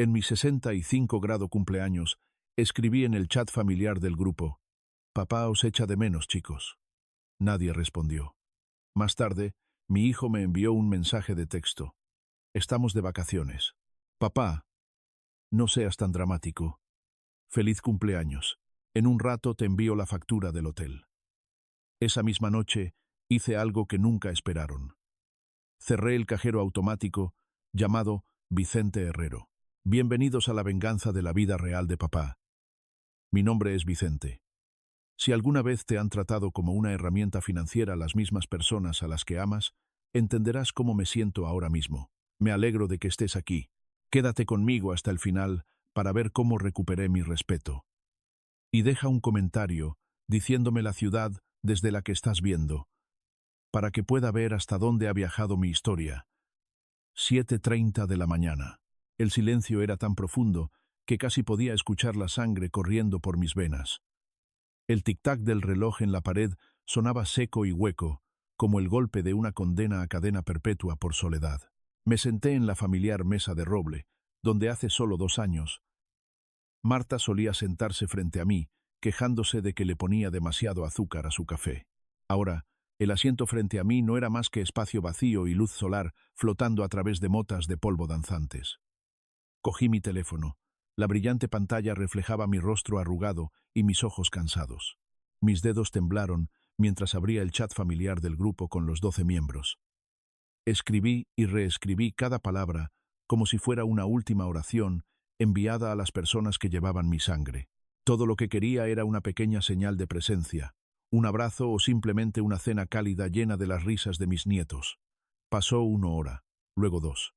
En mi 65 grado cumpleaños, escribí en el chat familiar del grupo: «Papá os echa de menos, chicos». Nadie respondió. Más tarde, mi hijo me envió un mensaje de texto: «Estamos de vacaciones. Papá, no seas tan dramático. Feliz cumpleaños. En un rato te envío la factura del hotel». Esa misma noche, hice algo que nunca esperaron. Cerré el cajero automático llamado Vicente Herrero. Bienvenidos a la venganza de la vida real de papá. Mi nombre es Vicente. Si alguna vez te han tratado como una herramienta financiera las mismas personas a las que amas, entenderás cómo me siento ahora mismo. Me alegro de que estés aquí. Quédate conmigo hasta el final para ver cómo recuperé mi respeto. Y deja un comentario diciéndome la ciudad desde la que estás viendo, para que pueda ver hasta dónde ha viajado mi historia. 7:30 de la mañana. El silencio era tan profundo que casi podía escuchar la sangre corriendo por mis venas. El tic-tac del reloj en la pared sonaba seco y hueco, como el golpe de una condena a cadena perpetua por soledad. Me senté en la familiar mesa de roble, donde hace solo 2 años Marta solía sentarse frente a mí, quejándose de que le ponía demasiado azúcar a su café. Ahora, el asiento frente a mí no era más que espacio vacío y luz solar flotando a través de motas de polvo danzantes. Cogí mi teléfono. La brillante pantalla reflejaba mi rostro arrugado y mis ojos cansados. Mis dedos temblaron mientras abría el chat familiar del grupo con los 12 miembros. Escribí y reescribí cada palabra como si fuera una última oración enviada a las personas que llevaban mi sangre. Todo lo que quería era una pequeña señal de presencia, un abrazo o simplemente una cena cálida llena de las risas de mis nietos. Pasó 1 hora, luego 2.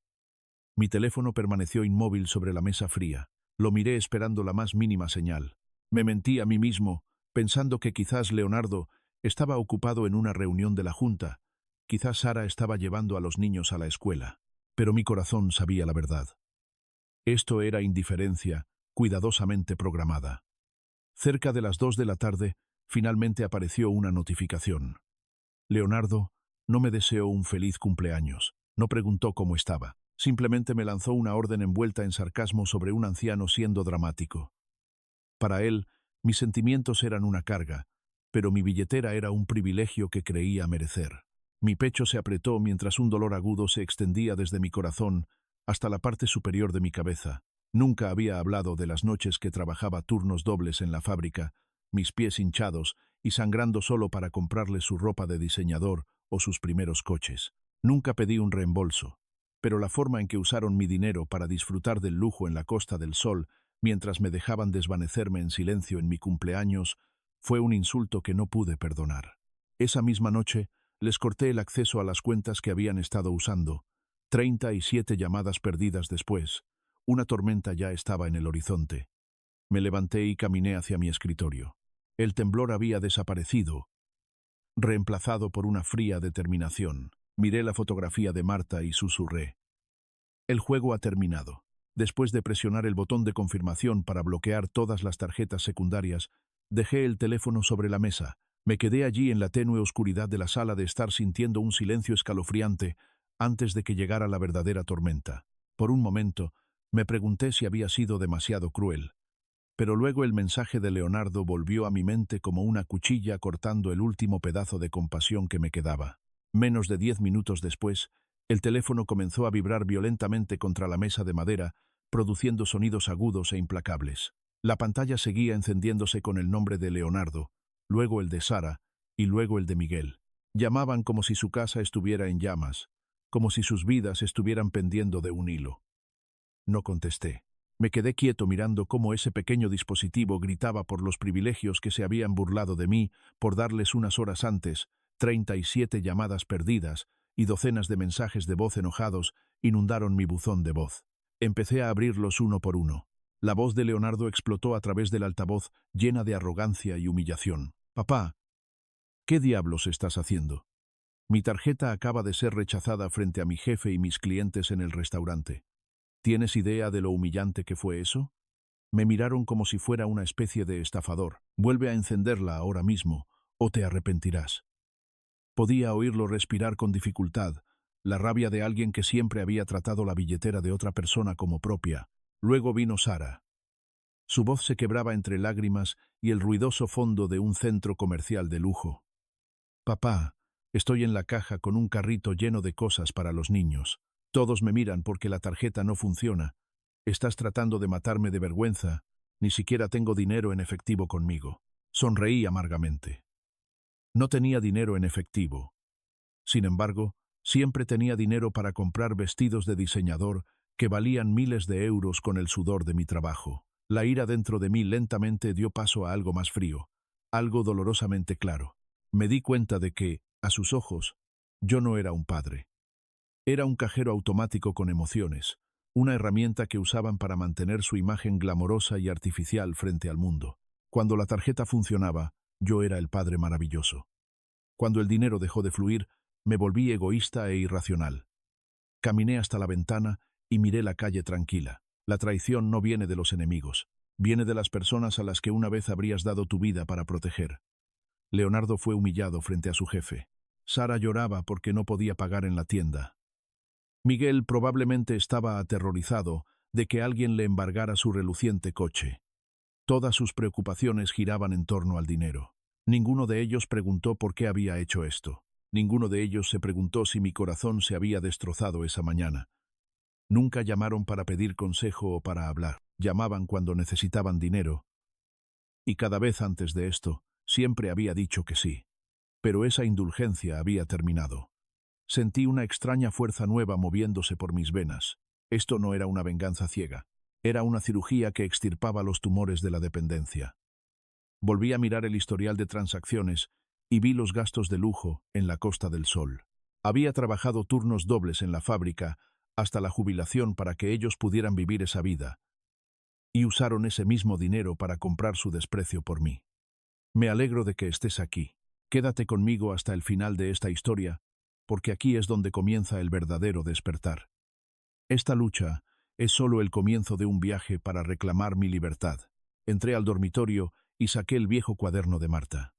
Mi teléfono permaneció inmóvil sobre la mesa fría. Lo miré esperando la más mínima señal. Me mentí a mí mismo, pensando que quizás Leonardo estaba ocupado en una reunión de la junta, quizás Sara estaba llevando a los niños a la escuela, pero mi corazón sabía la verdad. Esto era indiferencia, cuidadosamente programada. Cerca de las 2 de la tarde, finalmente apareció una notificación. Leonardo no me deseó un feliz cumpleaños, no preguntó cómo estaba. Simplemente me lanzó una orden envuelta en sarcasmo sobre un anciano siendo dramático. Para él, mis sentimientos eran una carga, pero mi billetera era un privilegio que creía merecer. Mi pecho se apretó mientras un dolor agudo se extendía desde mi corazón hasta la parte superior de mi cabeza. Nunca había hablado de las noches que trabajaba turnos dobles en la fábrica, mis pies hinchados y sangrando solo para comprarle su ropa de diseñador o sus primeros coches. Nunca pedí un reembolso, pero la forma en que usaron mi dinero para disfrutar del lujo en la Costa del Sol mientras me dejaban desvanecerme en silencio en mi cumpleaños fue un insulto que no pude perdonar. Esa misma noche les corté el acceso a las cuentas que habían estado usando. 37 llamadas perdidas después, una tormenta ya estaba en el horizonte. Me levanté y caminé hacia mi escritorio. El temblor había desaparecido, reemplazado por una fría determinación. Miré la fotografía de Marta y susurré: «El juego ha terminado». Después de presionar el botón de confirmación para bloquear todas las tarjetas secundarias, dejé el teléfono sobre la mesa. Me quedé allí en la tenue oscuridad de la sala de estar sintiendo un silencio escalofriante antes de que llegara la verdadera tormenta. Por un momento, me pregunté si había sido demasiado cruel. Pero luego el mensaje de Leonardo volvió a mi mente como una cuchilla cortando el último pedazo de compasión que me quedaba. Menos de 10 minutos después, el teléfono comenzó a vibrar violentamente contra la mesa de madera, produciendo sonidos agudos e implacables. La pantalla seguía encendiéndose con el nombre de Leonardo, luego el de Sara y luego el de Miguel. Llamaban como si su casa estuviera en llamas, como si sus vidas estuvieran pendiendo de un hilo. No contesté. Me quedé quieto mirando cómo ese pequeño dispositivo gritaba por los privilegios que se habían burlado de mí por darles unas horas antes. 37 llamadas perdidas y docenas de mensajes de voz enojados inundaron mi buzón de voz. Empecé a abrirlos uno por uno. La voz de Leonardo explotó a través del altavoz, llena de arrogancia y humillación. «Papá, ¿qué diablos estás haciendo? Mi tarjeta acaba de ser rechazada frente a mi jefe y mis clientes en el restaurante. ¿Tienes idea de lo humillante que fue eso?» Me miraron como si fuera una especie de estafador. «Vuelve a encenderla ahora mismo, o te arrepentirás». Podía oírlo respirar con dificultad, la rabia de alguien que siempre había tratado la billetera de otra persona como propia. Luego vino Sara. Su voz se quebraba entre lágrimas y el ruidoso fondo de un centro comercial de lujo. Papá, estoy en la caja con un carrito lleno de cosas para los niños. Todos me miran porque la tarjeta no funciona. Estás tratando de matarme de vergüenza. Ni siquiera tengo dinero en efectivo conmigo. Sonreí amargamente. No tenía dinero en efectivo. Sin embargo, siempre tenía dinero para comprar vestidos de diseñador que valían miles de euros con el sudor de mi trabajo. La ira dentro de mí lentamente dio paso a algo más frío, algo dolorosamente claro. Me di cuenta de que, a sus ojos, yo no era un padre. Era un cajero automático con emociones, una herramienta que usaban para mantener su imagen glamorosa y artificial frente al mundo. Cuando la tarjeta funcionaba, yo era el padre maravilloso. Cuando el dinero dejó de fluir, me volví egoísta e irracional. Caminé hasta la ventana y miré la calle tranquila. La traición no viene de los enemigos, viene de las personas a las que una vez habrías dado tu vida para proteger. Leonardo fue humillado frente a su jefe. Sara lloraba porque no podía pagar en la tienda. Miguel probablemente estaba aterrorizado de que alguien le embargara su reluciente coche. Todas sus preocupaciones giraban en torno al dinero. Ninguno de ellos preguntó por qué había hecho esto. Ninguno de ellos se preguntó si mi corazón se había destrozado esa mañana. Nunca llamaron para pedir consejo o para hablar. Llamaban cuando necesitaban dinero. Y cada vez antes de esto, siempre había dicho que sí. Pero esa indulgencia había terminado. Sentí una extraña fuerza nueva moviéndose por mis venas. Esto no era una venganza ciega. Era una cirugía que extirpaba los tumores de la dependencia. Volví a mirar el historial de transacciones y vi los gastos de lujo en la Costa del Sol. Había trabajado turnos dobles en la fábrica hasta la jubilación para que ellos pudieran vivir esa vida, y usaron ese mismo dinero para comprar su desprecio por mí. Me alegro de que estés aquí. Quédate conmigo hasta el final de esta historia, porque aquí es donde comienza el verdadero despertar. Esta lucha es solo el comienzo de un viaje para reclamar mi libertad. Entré al dormitorio y saqué el viejo cuaderno de Marta.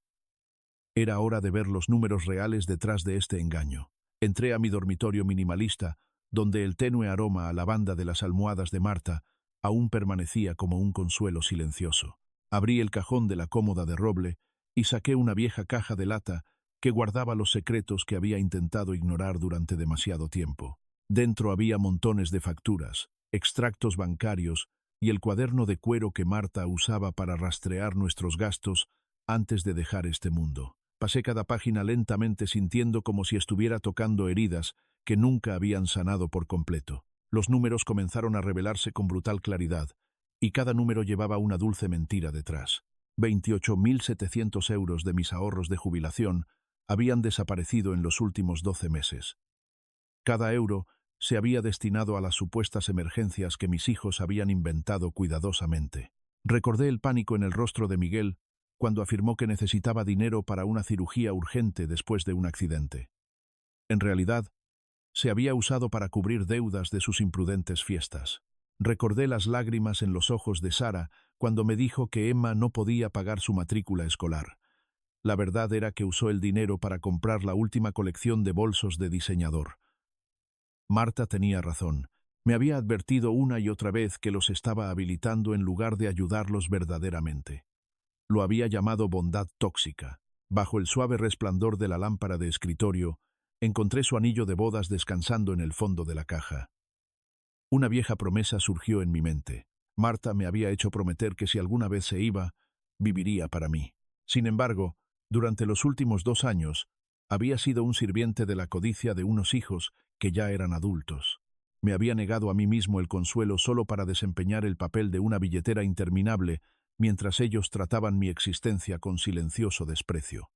Era hora de ver los números reales detrás de este engaño. Entré a mi dormitorio minimalista, donde el tenue aroma a lavanda de las almohadas de Marta aún permanecía como un consuelo silencioso. Abrí el cajón de la cómoda de roble y saqué una vieja caja de lata que guardaba los secretos que había intentado ignorar durante demasiado tiempo. Dentro había montones de facturas, extractos bancarios y el cuaderno de cuero que Marta usaba para rastrear nuestros gastos antes de dejar este mundo. Pasé cada página lentamente sintiendo como si estuviera tocando heridas que nunca habían sanado por completo. Los números comenzaron a revelarse con brutal claridad, y cada número llevaba una dulce mentira detrás. 28.700 euros de mis ahorros de jubilación habían desaparecido en los últimos 12 meses. Cada euro se había destinado a las supuestas emergencias que mis hijos habían inventado cuidadosamente. Recordé el pánico en el rostro de Miguel cuando afirmó que necesitaba dinero para una cirugía urgente después de un accidente. En realidad, se había usado para cubrir deudas de sus imprudentes fiestas. Recordé las lágrimas en los ojos de Sara cuando me dijo que Emma no podía pagar su matrícula escolar. La verdad era que usó el dinero para comprar la última colección de bolsos de diseñador. Marta tenía razón. Me había advertido una y otra vez que los estaba habilitando en lugar de ayudarlos verdaderamente. Lo había llamado bondad tóxica. Bajo el suave resplandor de la lámpara de escritorio, encontré su anillo de bodas descansando en el fondo de la caja. Una vieja promesa surgió en mi mente. Marta me había hecho prometer que si alguna vez se iba, viviría para mí. Sin embargo, durante los últimos 2 años, había sido un sirviente de la codicia de unos hijos que ya eran adultos. Me había negado a mí mismo el consuelo solo para desempeñar el papel de una billetera interminable mientras ellos trataban mi existencia con silencioso desprecio.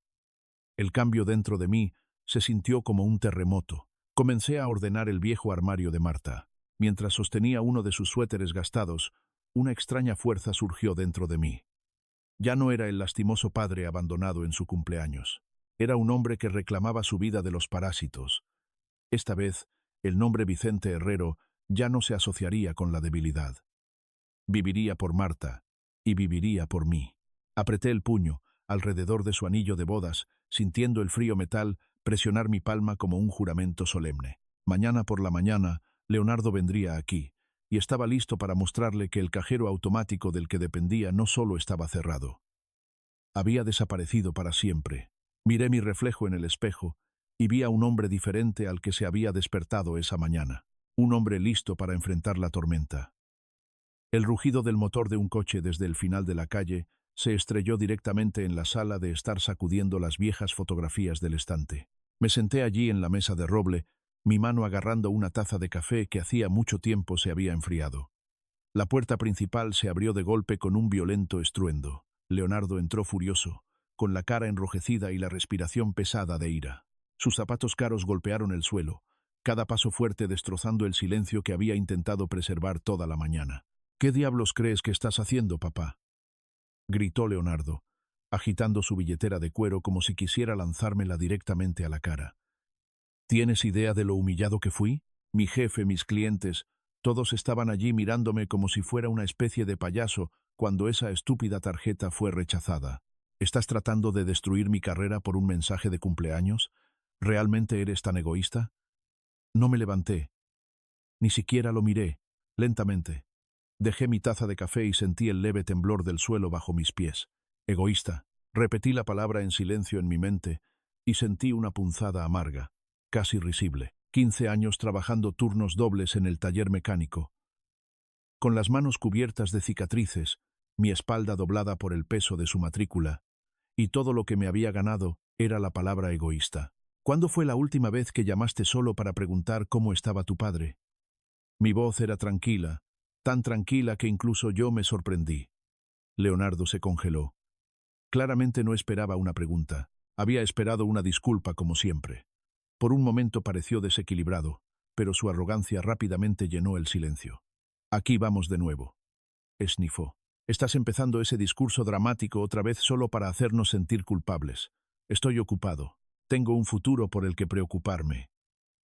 El cambio dentro de mí se sintió como un terremoto. Comencé a ordenar el viejo armario de Marta. Mientras sostenía uno de sus suéteres gastados, una extraña fuerza surgió dentro de mí. Ya no era el lastimoso padre abandonado en su cumpleaños. Era un hombre que reclamaba su vida de los parásitos. Esta vez, el nombre Vicente Herrero ya no se asociaría con la debilidad. Viviría por Marta, y viviría por mí. Apreté el puño alrededor de su anillo de bodas, sintiendo el frío metal presionar mi palma como un juramento solemne. Mañana por la mañana, Leonardo vendría aquí, y estaba listo para mostrarle que el cajero automático del que dependía no solo estaba cerrado. Había desaparecido para siempre. Miré mi reflejo en el espejo y vi a un hombre diferente al que se había despertado esa mañana. Un hombre listo para enfrentar la tormenta. El rugido del motor de un coche desde el final de la calle se estrelló directamente en la sala de estar sacudiendo las viejas fotografías del estante. Me senté allí en la mesa de roble, mi mano agarrando una taza de café que hacía mucho tiempo se había enfriado. La puerta principal se abrió de golpe con un violento estruendo. Leonardo entró furioso, con la cara enrojecida y la respiración pesada de ira. Sus zapatos caros golpearon el suelo, cada paso fuerte destrozando el silencio que había intentado preservar toda la mañana. «¿Qué diablos crees que estás haciendo, papá?», gritó Leonardo, agitando su billetera de cuero como si quisiera lanzármela directamente a la cara. ¿Tienes idea de lo humillado que fui? Mi jefe, mis clientes, todos estaban allí mirándome como si fuera una especie de payaso cuando esa estúpida tarjeta fue rechazada. ¿Estás tratando de destruir mi carrera por un mensaje de cumpleaños? ¿Realmente eres tan egoísta? No me levanté. Ni siquiera lo miré, lentamente. Dejé mi taza de café y sentí el leve temblor del suelo bajo mis pies. Egoísta. Repetí la palabra en silencio en mi mente y sentí una punzada amarga, casi risible. 15 años trabajando turnos dobles en el taller mecánico. Con las manos cubiertas de cicatrices, mi espalda doblada por el peso de su matrícula, y todo lo que me había ganado era la palabra egoísta. ¿Cuándo fue la última vez que llamaste solo para preguntar cómo estaba tu padre? Mi voz era tranquila, tan tranquila que incluso yo me sorprendí. Leonardo se congeló. Claramente no esperaba una pregunta. Había esperado una disculpa como siempre. Por un momento pareció desequilibrado, pero su arrogancia rápidamente llenó el silencio. «Aquí vamos de nuevo», esnifó. «Estás empezando ese discurso dramático otra vez solo para hacernos sentir culpables. Estoy ocupado. Tengo un futuro por el que preocuparme.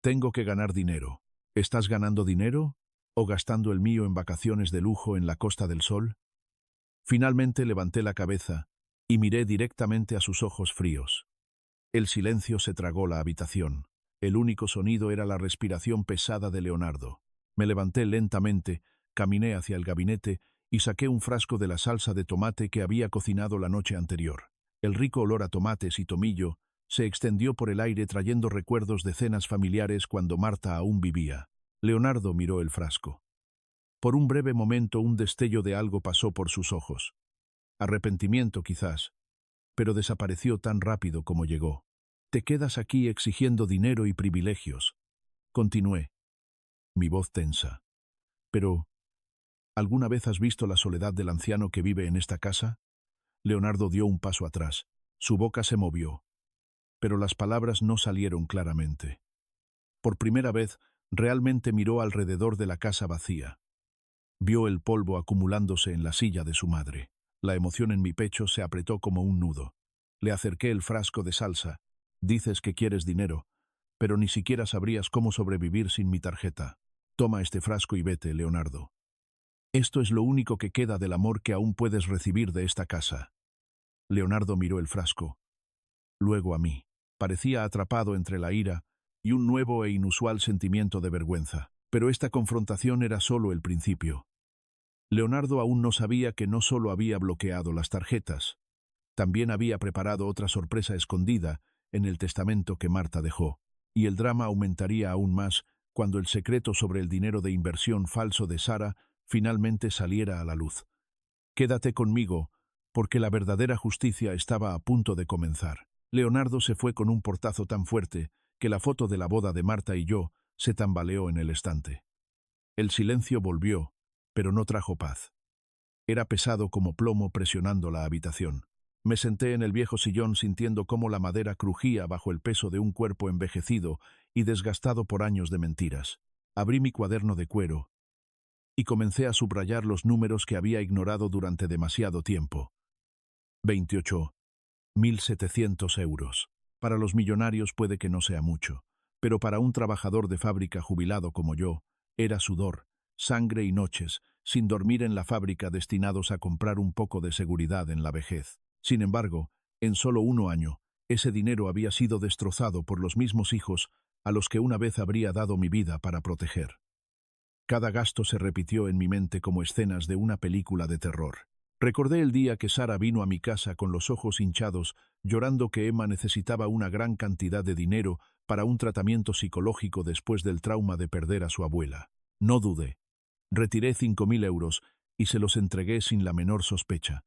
Tengo que ganar dinero. ¿Estás ganando dinero? ¿O gastando el mío en vacaciones de lujo en la Costa del Sol?» Finalmente levanté la cabeza y miré directamente a sus ojos fríos. El silencio se tragó la habitación. El único sonido era la respiración pesada de Leonardo. Me levanté lentamente, caminé hacia el gabinete y saqué un frasco de la salsa de tomate que había cocinado la noche anterior. El rico olor a tomates y tomillo se extendió por el aire trayendo recuerdos de cenas familiares cuando Marta aún vivía. Leonardo miró el frasco. Por un breve momento un destello de algo pasó por sus ojos. Arrepentimiento quizás, pero desapareció tan rápido como llegó. «Te quedas aquí exigiendo dinero y privilegios», continué, mi voz tensa. «Pero, ¿alguna vez has visto la soledad del anciano que vive en esta casa?» Leonardo dio un paso atrás. Su boca se movió, pero las palabras no salieron claramente. Por primera vez, realmente miró alrededor de la casa vacía. Vio el polvo acumulándose en la silla de su madre. La emoción en mi pecho se apretó como un nudo. Le acerqué el frasco de salsa. «Dices que quieres dinero, pero ni siquiera sabrías cómo sobrevivir sin mi tarjeta. Toma este frasco y vete, Leonardo. Esto es lo único que queda del amor que aún puedes recibir de esta casa». Leonardo miró el frasco, luego a mí. Parecía atrapado entre la ira y un nuevo e inusual sentimiento de vergüenza. Pero esta confrontación era solo el principio. Leonardo aún no sabía que no solo había bloqueado las tarjetas, también había preparado otra sorpresa escondida en el testamento que Marta dejó, y el drama aumentaría aún más cuando el secreto sobre el dinero de inversión falso de Sara finalmente saliera a la luz. «Quédate conmigo, porque la verdadera justicia estaba a punto de comenzar». Leonardo se fue con un portazo tan fuerte que la foto de la boda de Marta y yo se tambaleó en el estante. El silencio volvió, pero no trajo paz. Era pesado como plomo presionando la habitación. Me senté en el viejo sillón sintiendo cómo la madera crujía bajo el peso de un cuerpo envejecido y desgastado por años de mentiras. Abrí mi cuaderno de cuero y comencé a subrayar los números que había ignorado durante demasiado tiempo. 28.700 euros. Para los millonarios puede que no sea mucho, pero para un trabajador de fábrica jubilado como yo, era sudor, sangre y noches, sin dormir en la fábrica destinados a comprar un poco de seguridad en la vejez. Sin embargo, en solo 1 año, ese dinero había sido destrozado por los mismos hijos a los que una vez habría dado mi vida para proteger. Cada gasto se repitió en mi mente como escenas de una película de terror. Recordé el día que Sara vino a mi casa con los ojos hinchados, llorando que Emma necesitaba una gran cantidad de dinero para un tratamiento psicológico después del trauma de perder a su abuela. No dudé. Retiré 5.000 euros y se los entregué sin la menor sospecha.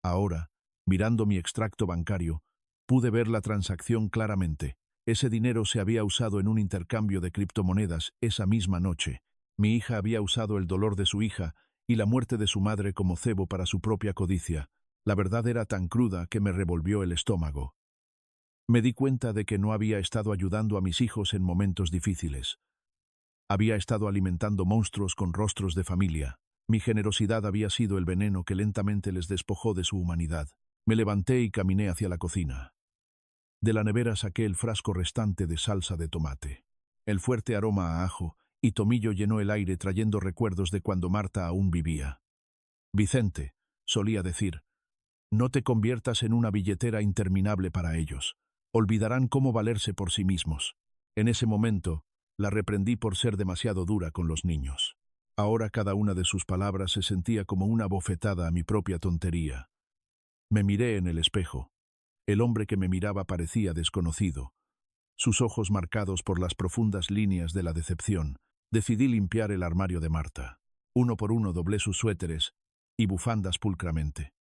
Ahora, mirando mi extracto bancario, pude ver la transacción claramente. Ese dinero se había usado en un intercambio de criptomonedas esa misma noche. Mi hija había usado el dolor de su hija y la muerte de su madre como cebo para su propia codicia. La verdad era tan cruda que me revolvió el estómago. Me di cuenta de que no había estado ayudando a mis hijos en momentos difíciles. Había estado alimentando monstruos con rostros de familia. Mi generosidad había sido el veneno que lentamente les despojó de su humanidad. Me levanté y caminé hacia la cocina. De la nevera saqué el frasco restante de salsa de tomate. El fuerte aroma a ajo y tomillo llenó el aire trayendo recuerdos de cuando Marta aún vivía. Vicente, solía decir, no te conviertas en una billetera interminable para ellos. Olvidarán cómo valerse por sí mismos. En ese momento, la reprendí por ser demasiado dura con los niños. Ahora cada una de sus palabras se sentía como una bofetada a mi propia tontería. Me miré en el espejo. El hombre que me miraba parecía desconocido. Sus ojos marcados por las profundas líneas de la decepción. Decidí limpiar el armario de Marta. Uno por uno doblé sus suéteres y bufandas pulcramente.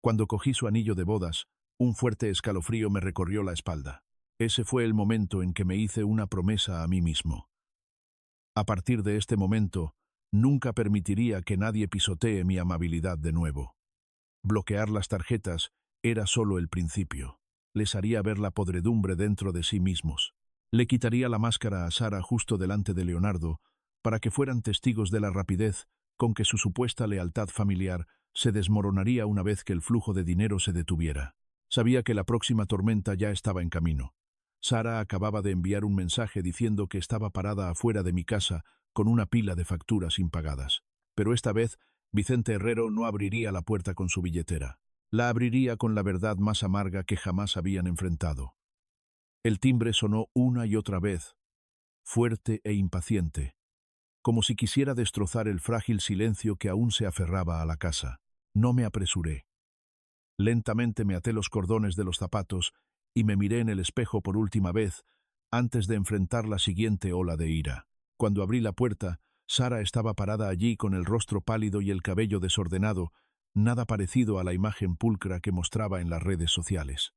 Cuando cogí su anillo de bodas, un fuerte escalofrío me recorrió la espalda. Ese fue el momento en que me hice una promesa a mí mismo. A partir de este momento, nunca permitiría que nadie pisotee mi amabilidad de nuevo. Bloquear las tarjetas era solo el principio. Les haría ver la podredumbre dentro de sí mismos. Le quitaría la máscara a Sara justo delante de Leonardo, para que fueran testigos de la rapidez con que su supuesta lealtad familiar se desmoronaría una vez que el flujo de dinero se detuviera. Sabía que la próxima tormenta ya estaba en camino. Sara acababa de enviar un mensaje diciendo que estaba parada afuera de mi casa con una pila de facturas impagadas. Pero esta vez, Vicente Herrero no abriría la puerta con su billetera. La abriría con la verdad más amarga que jamás habían enfrentado. El timbre sonó una y otra vez, fuerte e impaciente, como si quisiera destrozar el frágil silencio que aún se aferraba a la casa. No me apresuré. Lentamente me até los cordones de los zapatos y me miré en el espejo por última vez antes de enfrentar la siguiente ola de ira. Cuando abrí la puerta, Sara estaba parada allí con el rostro pálido y el cabello desordenado, nada parecido a la imagen pulcra que mostraba en las redes sociales.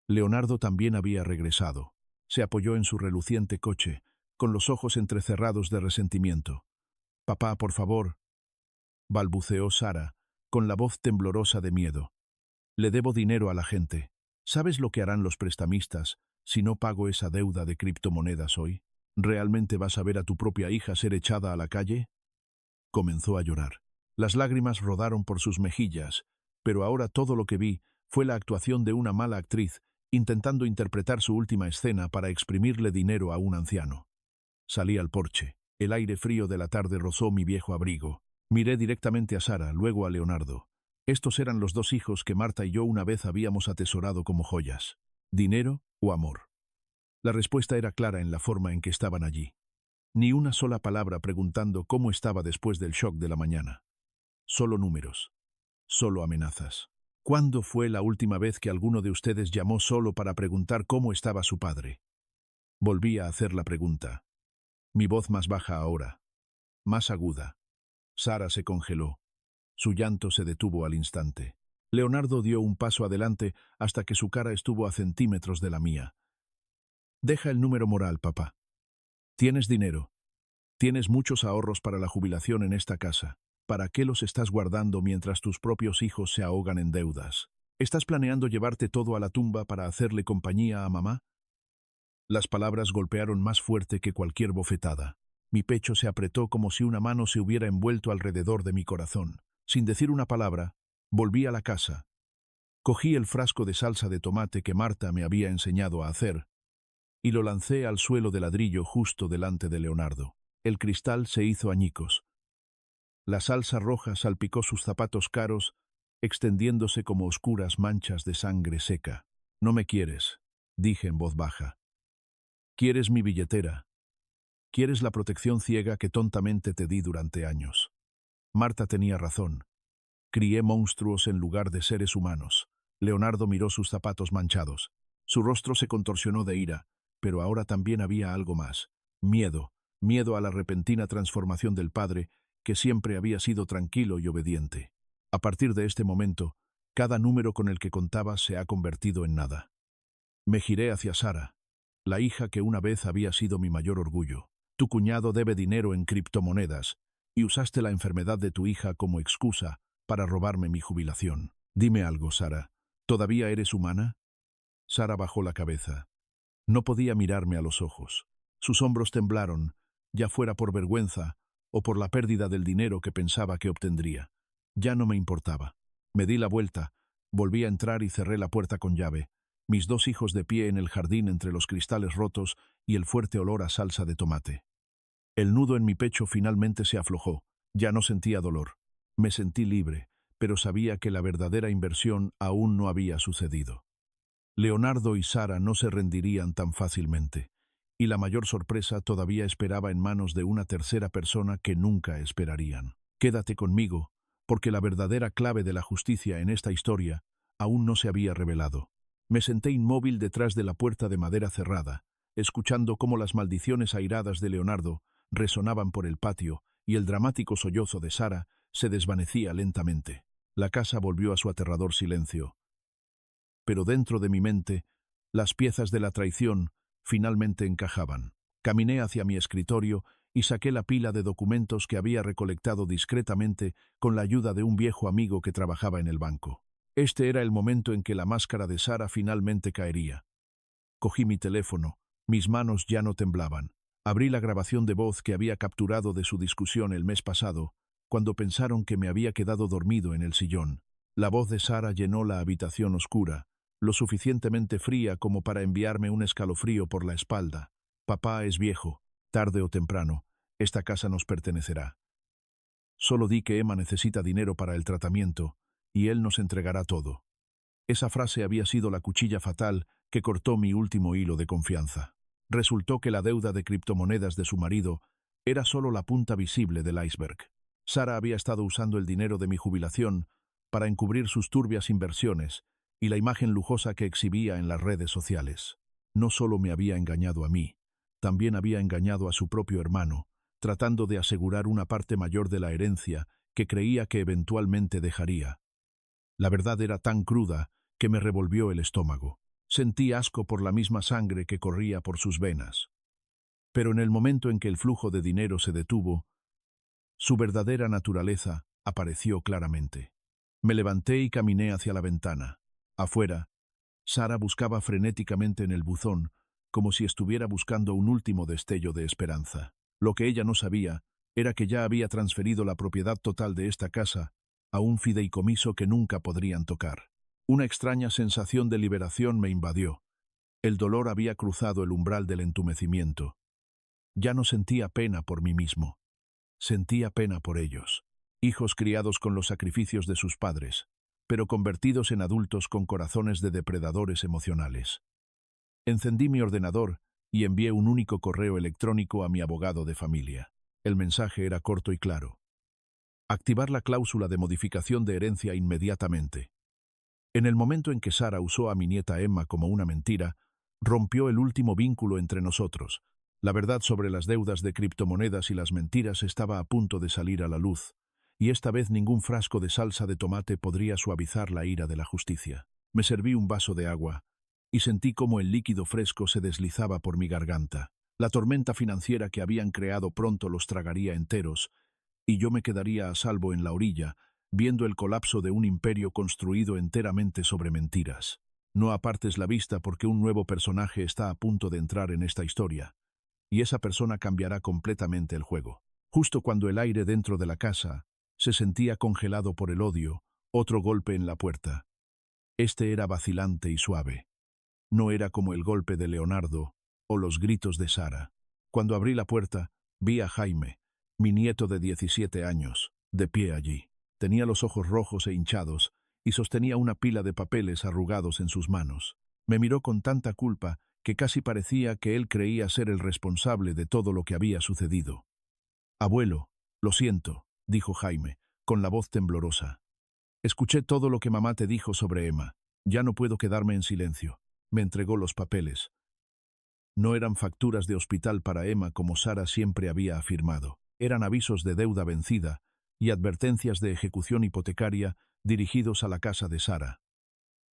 Leonardo también había regresado. Se apoyó en su reluciente coche, con los ojos entrecerrados de resentimiento. «Papá, por favor», balbuceó Sara, con la voz temblorosa de miedo. «Le debo dinero a la gente. ¿Sabes lo que harán los prestamistas si no pago esa deuda de criptomonedas hoy? ¿Realmente vas a ver a tu propia hija ser echada a la calle?» Comenzó a llorar. Las lágrimas rodaron por sus mejillas, pero ahora todo lo que vi fue la actuación de una mala actriz intentando interpretar su última escena para exprimirle dinero a un anciano. Salí al porche. El aire frío de la tarde rozó mi viejo abrigo. Miré directamente a Sara, luego a Leonardo. Estos eran los dos hijos que Marta y yo una vez habíamos atesorado como joyas. ¿Dinero o amor? La respuesta era clara en la forma en que estaban allí. Ni una sola palabra preguntando cómo estaba después del shock de la mañana. Solo números. Solo amenazas. ¿Cuándo fue la última vez que alguno de ustedes llamó solo para preguntar cómo estaba su padre? Volví a hacer la pregunta. Mi voz más baja ahora. Más aguda. Sara se congeló. Su llanto se detuvo al instante. Leonardo dio un paso adelante hasta que su cara estuvo a centímetros de la mía. «Deja el número moral, papá. Tienes dinero. Tienes muchos ahorros para la jubilación en esta casa. ¿Para qué los estás guardando mientras tus propios hijos se ahogan en deudas? ¿Estás planeando llevarte todo a la tumba para hacerle compañía a mamá?» Las palabras golpearon más fuerte que cualquier bofetada. Mi pecho se apretó como si una mano se hubiera envuelto alrededor de mi corazón. Sin decir una palabra, volví a la casa. Cogí el frasco de salsa de tomate que Marta me había enseñado a hacer y lo lancé al suelo de ladrillo justo delante de Leonardo. El cristal se hizo añicos. La salsa roja salpicó sus zapatos caros, extendiéndose como oscuras manchas de sangre seca. «No me quieres», dije en voz baja. «Quieres mi billetera. Quieres la protección ciega que tontamente te di durante años. Marta tenía razón. Crié monstruos en lugar de seres humanos. Leonardo miró sus zapatos manchados. Su rostro se contorsionó de ira, pero ahora también había algo más. Miedo. Miedo a la repentina transformación del padre, que siempre había sido tranquilo y obediente. A partir de este momento, cada número con el que contaba se ha convertido en nada. Me giré hacia Sara, la hija que una vez había sido mi mayor orgullo. Tu cuñado debe dinero en criptomonedas, y usaste la enfermedad de tu hija como excusa para robarme mi jubilación. Dime algo, Sara. ¿Todavía eres humana? Sara bajó la cabeza. No podía mirarme a los ojos. Sus hombros temblaron, ya fuera por vergüenza o por la pérdida del dinero que pensaba que obtendría. Ya no me importaba. Me di la vuelta, volví a entrar y cerré la puerta con llave. Mis dos hijos de pie en el jardín entre los cristales rotos y el fuerte olor a salsa de tomate. El nudo en mi pecho finalmente se aflojó. Ya no sentía dolor. Me sentí libre, pero sabía que la verdadera inversión aún no había sucedido. Leonardo y Sara no se rendirían tan fácilmente, y la mayor sorpresa todavía esperaba en manos de una tercera persona que nunca esperarían. Quédate conmigo, porque la verdadera clave de la justicia en esta historia aún no se había revelado. Me senté inmóvil detrás de la puerta de madera cerrada, escuchando cómo las maldiciones airadas de Leonardo resonaban por el patio y el dramático sollozo de Sara se desvanecía lentamente. La casa volvió a su aterrador silencio. Pero dentro de mi mente, las piezas de la traición finalmente encajaban. Caminé hacia mi escritorio y saqué la pila de documentos que había recolectado discretamente con la ayuda de un viejo amigo que trabajaba en el banco. Este era el momento en que la máscara de Sara finalmente caería. Cogí mi teléfono, mis manos ya no temblaban. Abrí la grabación de voz que había capturado de su discusión el mes pasado, cuando pensaron que me había quedado dormido en el sillón. La voz de Sara llenó la habitación oscura, lo suficientemente fría como para enviarme un escalofrío por la espalda. Papá es viejo, tarde o temprano, esta casa nos pertenecerá. Solo di que Emma necesita dinero para el tratamiento, y él nos entregará todo. Esa frase había sido la cuchilla fatal que cortó mi último hilo de confianza. Resultó que la deuda de criptomonedas de su marido era solo la punta visible del iceberg. Sara había estado usando el dinero de mi jubilación para encubrir sus turbias inversiones y la imagen lujosa que exhibía en las redes sociales. No solo me había engañado a mí, también había engañado a su propio hermano, tratando de asegurar una parte mayor de la herencia que creía que eventualmente dejaría. La verdad era tan cruda que me revolvió el estómago. Sentí asco por la misma sangre que corría por sus venas. Pero en el momento en que el flujo de dinero se detuvo, su verdadera naturaleza apareció claramente. Me levanté y caminé hacia la ventana. Afuera, Sara buscaba frenéticamente en el buzón, como si estuviera buscando un último destello de esperanza. Lo que ella no sabía era que ya había transferido la propiedad total de esta casa a un fideicomiso que nunca podrían tocar. Una extraña sensación de liberación me invadió. El dolor había cruzado el umbral del entumecimiento. Ya no sentía pena por mí mismo. Sentía pena por ellos, hijos criados con los sacrificios de sus padres, pero convertidos en adultos con corazones de depredadores emocionales. Encendí mi ordenador y envié un único correo electrónico a mi abogado de familia. El mensaje era corto y claro. Activar la cláusula de modificación de herencia inmediatamente. En el momento en que Sara usó a mi nieta Emma como una mentira, rompió el último vínculo entre nosotros. La verdad sobre las deudas de criptomonedas y las mentiras estaba a punto de salir a la luz, y esta vez ningún frasco de salsa de tomate podría suavizar la ira de la justicia. Me serví un vaso de agua, y sentí cómo el líquido fresco se deslizaba por mi garganta. La tormenta financiera que habían creado pronto los tragaría enteros, y yo me quedaría a salvo en la orilla, viendo el colapso de un imperio construido enteramente sobre mentiras. No apartes la vista porque un nuevo personaje está a punto de entrar en esta historia, y esa persona cambiará completamente el juego. Justo cuando el aire dentro de la casa se sentía congelado por el odio, otro golpe en la puerta. Este era vacilante y suave. No era como el golpe de Leonardo o los gritos de Sara. Cuando abrí la puerta, vi a Jaime, mi nieto de 17 años, de pie allí. Tenía los ojos rojos e hinchados y sostenía una pila de papeles arrugados en sus manos. Me miró con tanta culpa que casi parecía que él creía ser el responsable de todo lo que había sucedido. «Abuelo, lo siento», dijo Jaime, con la voz temblorosa. «Escuché todo lo que mamá te dijo sobre Emma. Ya no puedo quedarme en silencio». Me entregó los papeles. No eran facturas de hospital para Emma como Sara siempre había afirmado. Eran avisos de deuda vencida y advertencias de ejecución hipotecaria dirigidos a la casa de Sara.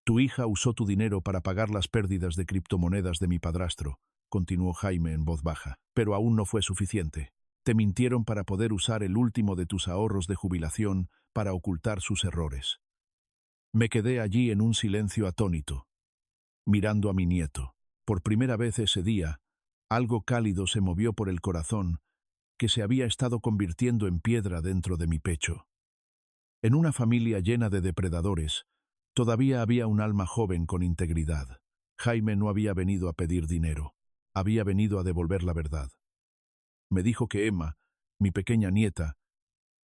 «Tu hija usó tu dinero para pagar las pérdidas de criptomonedas de mi padrastro», continuó Jaime en voz baja, «pero aún no fue suficiente. Te mintieron para poder usar el último de tus ahorros de jubilación para ocultar sus errores». Me quedé allí en un silencio atónito, mirando a mi nieto. Por primera vez ese día, algo cálido se movió por el corazón que se había estado convirtiendo en piedra dentro de mi pecho. En una familia llena de depredadores, todavía había un alma joven con integridad. Jaime no había venido a pedir dinero, había venido a devolver la verdad. Me dijo que Emma, mi pequeña nieta,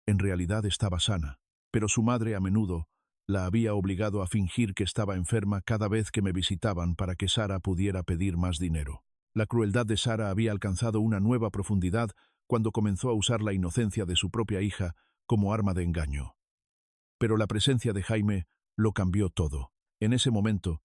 en realidad estaba sana, pero su madre a menudo la había obligado a fingir que estaba enferma cada vez que me visitaban para que Sara pudiera pedir más dinero. La crueldad de Sara había alcanzado una nueva profundidad cuando comenzó a usar la inocencia de su propia hija como arma de engaño. Pero la presencia de Jaime lo cambió todo. En ese momento,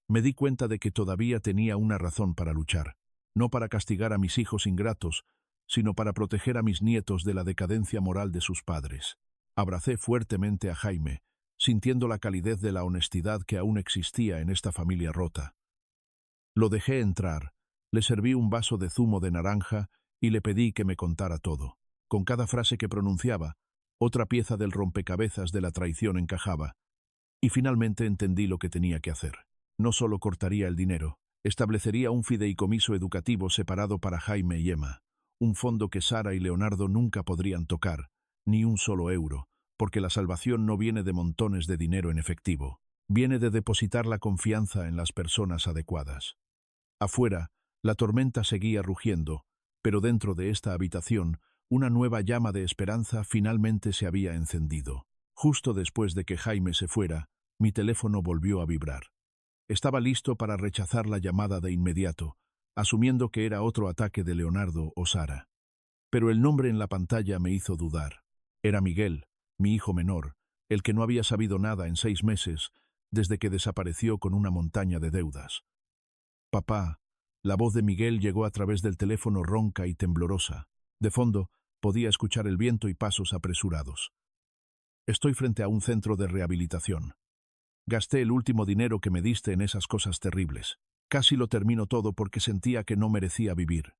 me di cuenta de que todavía tenía una razón para luchar, no para castigar a mis hijos ingratos, sino para proteger a mis nietos de la decadencia moral de sus padres. Abracé fuertemente a Jaime, sintiendo la calidez de la honestidad que aún existía en esta familia rota. Lo dejé entrar, le serví un vaso de zumo de naranja y le pedí que me contara todo. Con cada frase que pronunciaba, otra pieza del rompecabezas de la traición encajaba, y finalmente entendí lo que tenía que hacer. No solo cortaría el dinero, establecería un fideicomiso educativo separado para Jaime y Emma, un fondo que Sara y Leonardo nunca podrían tocar, ni un solo euro, porque la salvación no viene de montones de dinero en efectivo, viene de depositar la confianza en las personas adecuadas. Afuera, la tormenta seguía rugiendo, pero dentro de esta habitación, una nueva llama de esperanza finalmente se había encendido. Justo después de que Jaime se fuera, mi teléfono volvió a vibrar. Estaba listo para rechazar la llamada de inmediato, asumiendo que era otro ataque de Leonardo o Sara. Pero el nombre en la pantalla me hizo dudar. Era Miguel, mi hijo menor, el que no había sabido nada en 6 meses, desde que desapareció con una montaña de deudas. «Papá», la voz de Miguel llegó a través del teléfono ronca y temblorosa. De fondo, podía escuchar el viento y pasos apresurados. «Estoy frente a un centro de rehabilitación. Gasté el último dinero que me diste en esas cosas terribles. Casi lo termino todo porque sentía que no merecía vivir».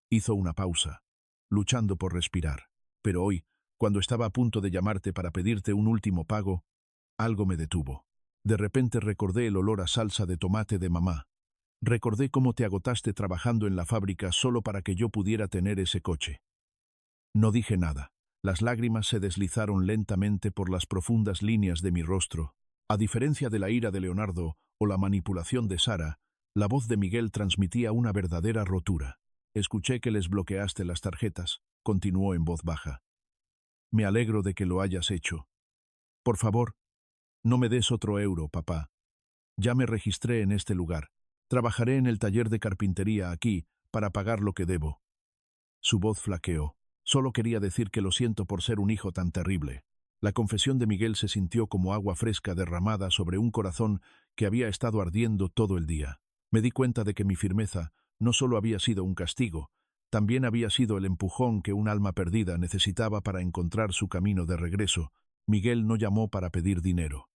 Hizo una pausa, luchando por respirar. «Pero hoy, cuando estaba a punto de llamarte para pedirte un último pago, algo me detuvo. De repente recordé el olor a salsa de tomate de mamá. Recordé cómo te agotaste trabajando en la fábrica solo para que yo pudiera tener ese coche». No dije nada. Las lágrimas se deslizaron lentamente por las profundas líneas de mi rostro. A diferencia de la ira de Leonardo o la manipulación de Sara, la voz de Miguel transmitía una verdadera rotura. «Escuché que les bloqueaste las tarjetas», continuó en voz baja. «Me alegro de que lo hayas hecho. Por favor, no me des otro euro, papá. Ya me registré en este lugar. Trabajaré en el taller de carpintería aquí para pagar lo que debo». Su voz flaqueó. «Solo quería decir que lo siento por ser un hijo tan terrible». La confesión de Miguel se sintió como agua fresca derramada sobre un corazón que había estado ardiendo todo el día. Me di cuenta de que mi firmeza no solo había sido un castigo, también había sido el empujón que un alma perdida necesitaba para encontrar su camino de regreso. Miguel no llamó para pedir dinero.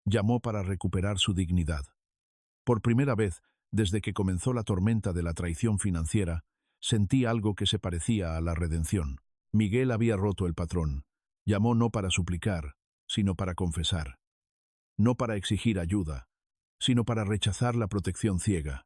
Llamó para recuperar su dignidad. Por primera vez, desde que comenzó la tormenta de la traición financiera, sentí algo que se parecía a la redención. Miguel había roto el patrón. Llamó no para suplicar, sino para confesar. No para exigir ayuda, sino para rechazar la protección ciega.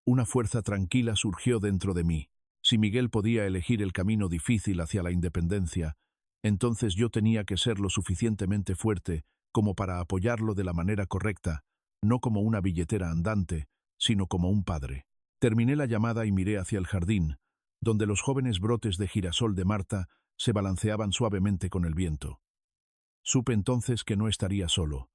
Una fuerza tranquila surgió dentro de mí. Si Miguel podía elegir el camino difícil hacia la independencia, entonces yo tenía que ser lo suficientemente fuerte como para apoyarlo de la manera correcta, no como una billetera andante, sino como un padre. Terminé la llamada y miré hacia el jardín, donde los jóvenes brotes de girasol de Marta se balanceaban suavemente con el viento. Supe entonces que no estaría solo.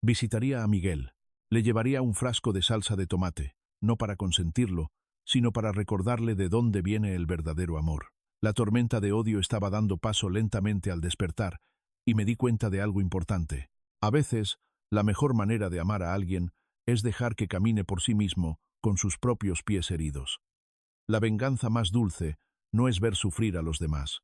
Visitaría a Miguel. Le llevaría un frasco de salsa de tomate. no para consentirlo, sino para recordarle de dónde viene el verdadero amor. La tormenta de odio estaba dando paso lentamente al despertar, y me di cuenta de algo importante. A veces, la mejor manera de amar a alguien es dejar que camine por sí mismo con sus propios pies heridos. La venganza más dulce no es ver sufrir a los demás,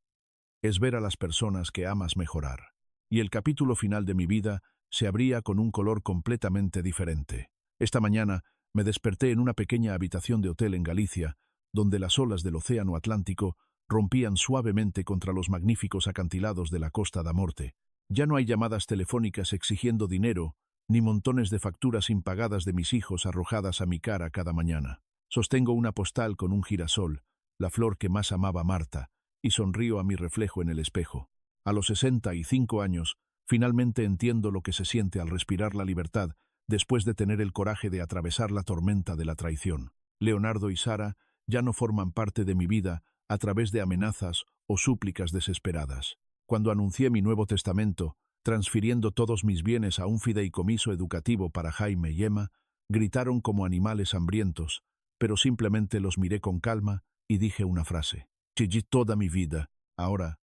es ver a las personas que amas mejorar. Y el capítulo final de mi vida se abría con un color completamente diferente. Esta mañana me desperté en una pequeña habitación de hotel en Galicia, donde las olas del océano Atlántico rompían suavemente contra los magníficos acantilados de la Costa da Morte. Ya no hay llamadas telefónicas exigiendo dinero, ni montones de facturas impagadas de mis hijos arrojadas a mi cara cada mañana. Sostengo una postal con un girasol, la flor que más amaba Marta, y sonrío a mi reflejo en el espejo. A los 65 años, finalmente entiendo lo que se siente al respirar la libertad después de tener el coraje de atravesar la tormenta de la traición. Leonardo y Sara ya no forman parte de mi vida a través de amenazas o súplicas desesperadas. Cuando anuncié mi Nuevo Testamento, transfiriendo todos mis bienes a un fideicomiso educativo para Jaime y Emma, gritaron como animales hambrientos, pero simplemente los miré con calma y dije una frase. Chillí toda mi vida. Ahora,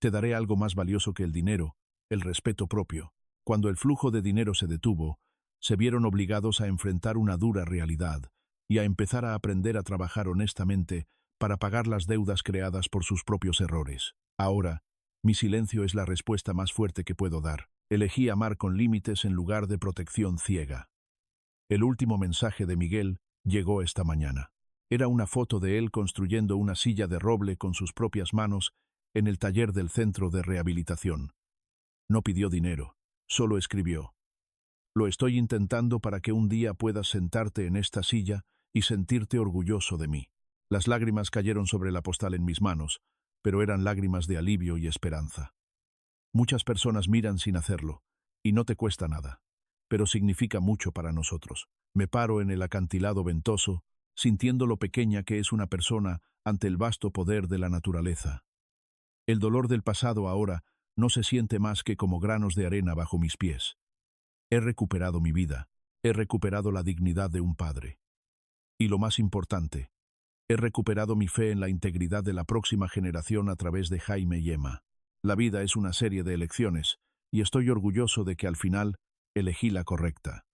te daré algo más valioso que el dinero, el respeto propio. Cuando el flujo de dinero se detuvo, se vieron obligados a enfrentar una dura realidad y a empezar a aprender a trabajar honestamente para pagar las deudas creadas por sus propios errores. Ahora, mi silencio es la respuesta más fuerte que puedo dar. Elegí amar con límites en lugar de protección ciega. El último mensaje de Miguel llegó esta mañana. Era una foto de él construyendo una silla de roble con sus propias manos en el taller del centro de rehabilitación. No pidió dinero, solo escribió: lo estoy intentando para que un día puedas sentarte en esta silla y sentirte orgulloso de mí. Las lágrimas cayeron sobre la postal en mis manos, pero eran lágrimas de alivio y esperanza. Muchas personas miran sin hacerlo, y no te cuesta nada, pero significa mucho para nosotros. Me paro en el acantilado ventoso, sintiendo lo pequeña que es una persona ante el vasto poder de la naturaleza. El dolor del pasado ahora no se siente más que como granos de arena bajo mis pies. He recuperado mi vida, he recuperado la dignidad de un padre. Y lo más importante, he recuperado mi fe en la integridad de la próxima generación a través de Jaime y Emma. La vida es una serie de elecciones, y estoy orgulloso de que al final elegí la correcta.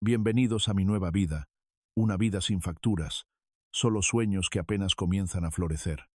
Bienvenidos a mi nueva vida, una vida sin facturas, solo sueños que apenas comienzan a florecer.